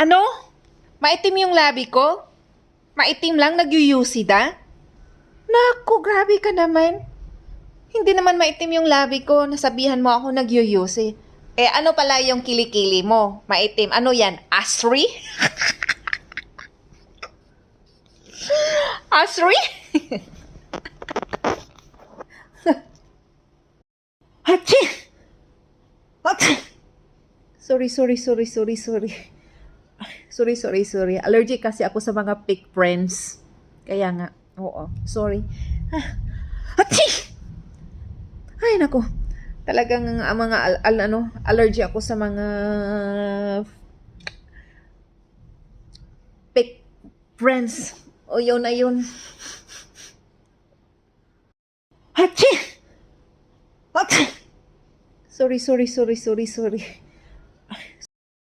Ano? Maitim yung labi ko? Maitim lang, nagyuyusida? Naku, grabe ka naman. Hindi naman maitim yung labi ko, nasabihan mo ako nagyuyusi. Eh, ano pala yung kilikili mo? Maitim. Ano yan? Asri? Asri? Hachi! Hachi! Sorry. Sorry. Allergic kasi ako sa mga fake friends. Kaya nga, oo. Sorry. Hachi! Ay, nako. Talagang ang mga allergy ako sa mga fake friends. O yun na yun. Hachi! Hachi! Sorry.